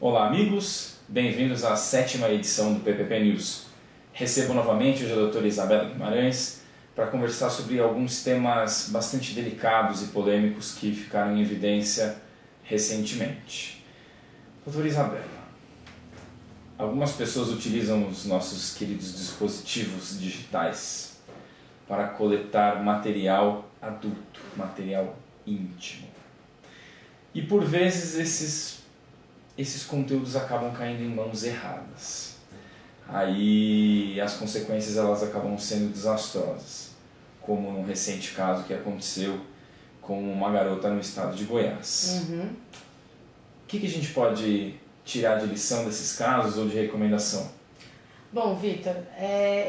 Olá amigos, bem-vindos à 7ª edição do PPP News. Recebo novamente hoje a doutora Isabela Guimarães para conversar sobre alguns temas bastante delicados e polêmicos que ficaram em evidência recentemente. Doutora Isabela, algumas pessoas utilizam os nossos queridos dispositivos digitais para coletar material adulto, material íntimo. E por vezes esses conteúdos acabam caindo em mãos erradas. Aí as consequências elas acabam sendo desastrosas, como no recente caso que aconteceu com uma garota no estado de Goiás. O que a gente pode tirar de lição desses casos ou de recomendação? Bom, Vitor,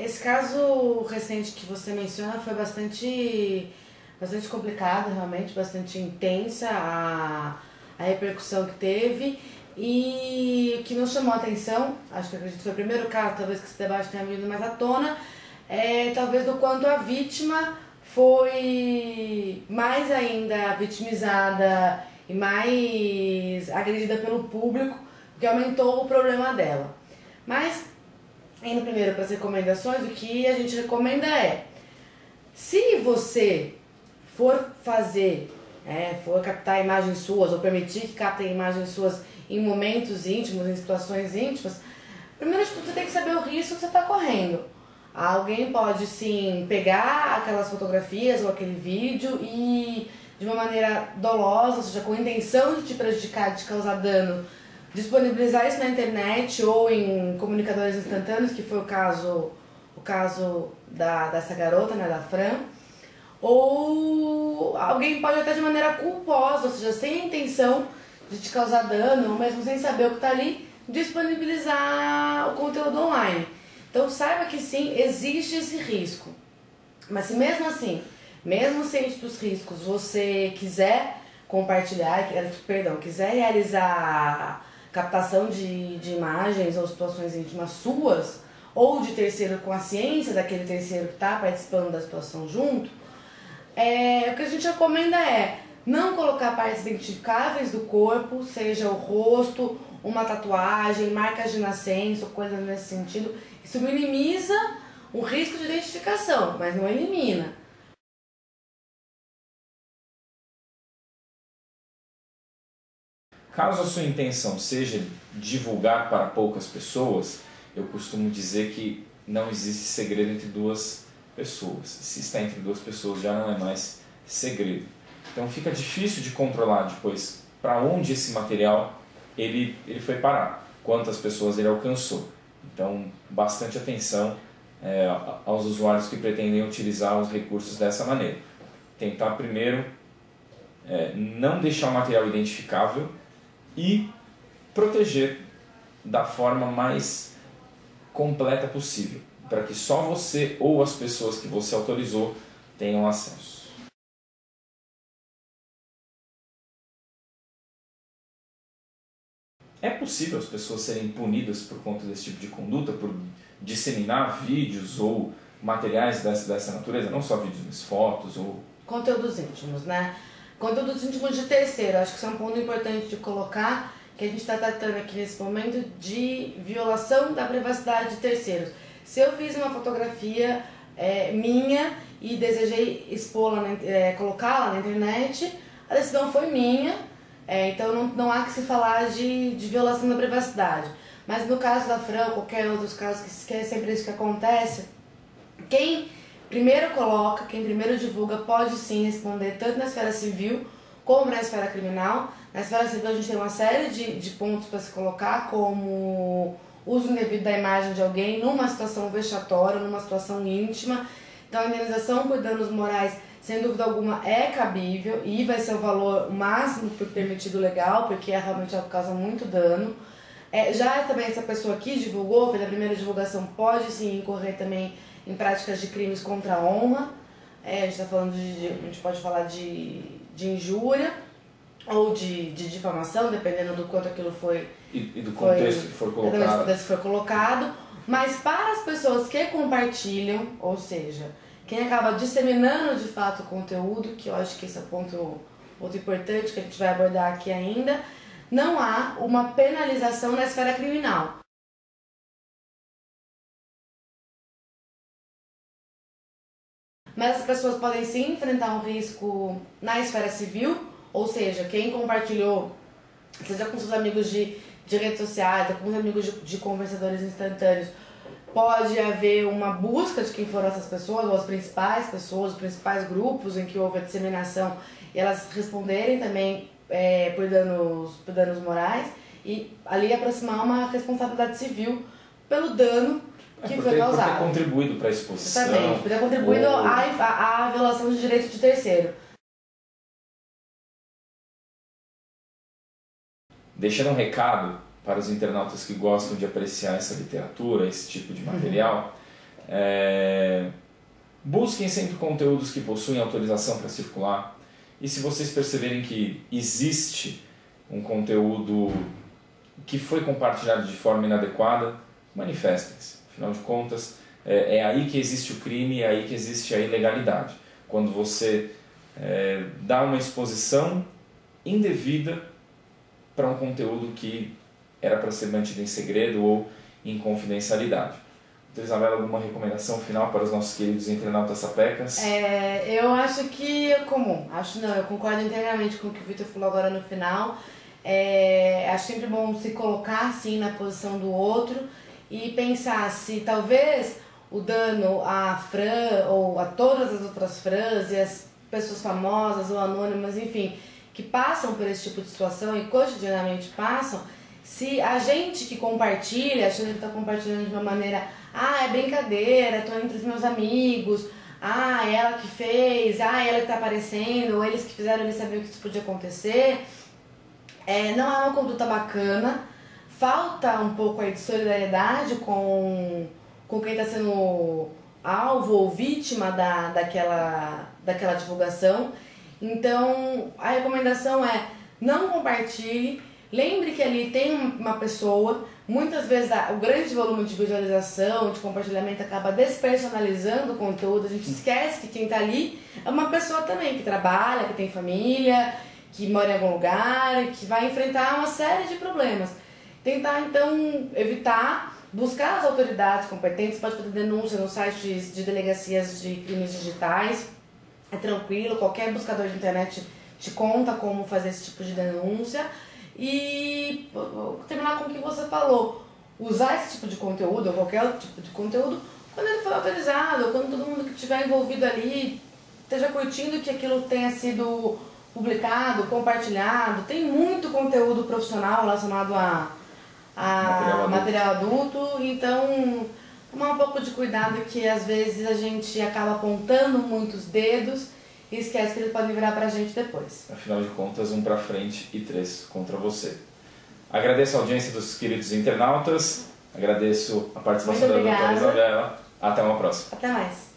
esse caso recente que você menciona foi bastante complicado, realmente, bastante intensa a repercussão que teve. E o que nos chamou a atenção, acredito que foi o primeiro caso, talvez que esse debate tenha vindo mais à tona, talvez do quanto a vítima foi mais ainda vitimizada e mais agredida pelo público, que aumentou o problema dela. Mas, indo primeiro para as recomendações, o que a gente recomenda se você for fazer, for captar imagens suas ou permitir que captem imagens suas em momentos íntimos, em situações íntimas, primeiro de tudo você tem que saber o risco que você está correndo. Alguém pode sim pegar aquelas fotografias ou aquele vídeo e de uma maneira dolosa, ou seja, com a intenção de te prejudicar, de te causar dano, disponibilizar isso na internet ou em comunicadores instantâneos, que foi o caso dessa garota, da Fran. Ou alguém pode até de maneira culposa, ou seja, sem a intenção de te causar dano, ou mesmo sem saber o que está ali, disponibilizar o conteúdo online. Então saiba que sim, existe esse risco. Mas se mesmo assim, mesmo ciente dos riscos, você quiser compartilhar, quiser realizar captação de imagens ou situações íntimas suas, ou de terceiro com a ciência daquele terceiro que está participando da situação junto, o que a gente recomenda não colocar partes identificáveis do corpo, seja o rosto, uma tatuagem, marcas de nascença, coisas nesse sentido. Isso minimiza o risco de identificação, mas não elimina. Caso a sua intenção seja divulgar para poucas pessoas, eu costumo dizer que não existe segredo entre duas pessoas. Se está entre duas pessoas já não é mais segredo. Então fica difícil de controlar depois para onde esse material ele foi parar, quantas pessoas ele alcançou. Então bastante atenção aos usuários que pretendem utilizar os recursos dessa maneira. Tentar primeiro não deixar o material identificável e proteger da forma mais completa possível, para que só você ou as pessoas que você autorizou tenham acesso. É possível as pessoas serem punidas por conta desse tipo de conduta, por disseminar vídeos ou materiais dessa natureza, não só vídeos, mas fotos ou... Conteúdos íntimos, Conteúdos íntimos de terceiro, acho que isso é um ponto importante de colocar, que a gente está tratando aqui nesse momento de violação da privacidade de terceiros. Se eu fiz uma fotografia minha e desejei expô-la, colocá-la na internet, a decisão foi minha, então não há que se falar de violação da privacidade. Mas no caso da Fran, ou qualquer outros casos, que é sempre isso que acontece, quem primeiro coloca, quem primeiro divulga, pode sim responder tanto na esfera civil como na esfera criminal. Na esfera civil a gente tem uma série de pontos para se colocar, como uso indevido da imagem de alguém numa situação vexatória, numa situação íntima. Então a indenização por danos morais, sem dúvida alguma, é cabível e vai ser o valor máximo permitido legal, porque realmente algo que causa muito dano. Já também essa pessoa que divulgou, fez a primeira divulgação, pode sim incorrer também em práticas de crimes contra a honra. A gente pode falar de injúria ou de difamação, dependendo do quanto aquilo foi... E do contexto que for colocado. Do contexto que foi colocado. Mas para as pessoas que compartilham, ou seja, quem acaba disseminando de fato o conteúdo, que eu acho que esse é o ponto importante que a gente vai abordar aqui ainda, não há uma penalização na esfera criminal. Mas as pessoas podem sim enfrentar um risco na esfera civil, ou seja, quem compartilhou, seja com seus amigos de redes sociais, ou com os amigos de conversadores instantâneos, pode haver uma busca de quem foram essas pessoas, ou as principais pessoas, os principais grupos em que houve a disseminação, e elas responderem também por danos morais, e ali aproximar uma responsabilidade civil pelo dano que foi causado. Por ter contribuído para a exposição. Exatamente, por ter contribuído à violação de direito de terceiro. Deixando um recado para os internautas que gostam de apreciar essa literatura, esse tipo de material, busquem sempre conteúdos que possuem autorização para circular. E se vocês perceberem que existe um conteúdo que foi compartilhado de forma inadequada, manifestem-se. Afinal de contas, é aí que existe o crime, é aí que existe a ilegalidade. Quando você dá uma exposição indevida para um conteúdo que era para ser mantido em segredo ou em confidencialidade. Então, Isabela, alguma recomendação final para os nossos queridos internautas sapecas? Eu acho que é comum. Eu concordo inteiramente com o que o Vitor falou agora no final. Acho sempre bom se colocar assim na posição do outro e pensar se talvez o dano à Fran ou a todas as outras Frans e as pessoas famosas ou anônimas, enfim, que passam por esse tipo de situação e cotidianamente passam, se a gente que compartilha, achando que está compartilhando de uma maneira, é brincadeira, tô entre os meus amigos, ela que fez, ela que está aparecendo, ou eles que fizeram, eles sabiam que isso podia acontecer, não é uma conduta bacana. Falta um pouco aí de solidariedade com quem está sendo alvo ou vítima daquela divulgação. Então, a recomendação é não compartilhe, lembre que ali tem uma pessoa, muitas vezes o grande volume de visualização, de compartilhamento acaba despersonalizando o conteúdo, a gente esquece que quem está ali é uma pessoa também que trabalha, que tem família, que mora em algum lugar, que vai enfrentar uma série de problemas. Tentar, então, evitar, buscar as autoridades competentes, pode fazer denúncia no site de delegacias de crimes digitais, é tranquilo, qualquer buscador de internet te conta como fazer esse tipo de denúncia. E terminar com o que você falou, usar esse tipo de conteúdo, ou qualquer outro tipo de conteúdo, quando ele for autorizado, ou quando todo mundo que estiver envolvido ali esteja curtindo que aquilo tenha sido publicado, compartilhado. Tem muito conteúdo profissional relacionado a material adulto, então tomar um pouco de cuidado, que às vezes a gente acaba apontando muitos dedos e esquece que eles podem virar pra gente depois. Afinal de contas, 1 pra frente e 3 contra você. Agradeço a audiência dos queridos internautas, agradeço a participação da doutora Isabela. Até uma próxima. Até mais.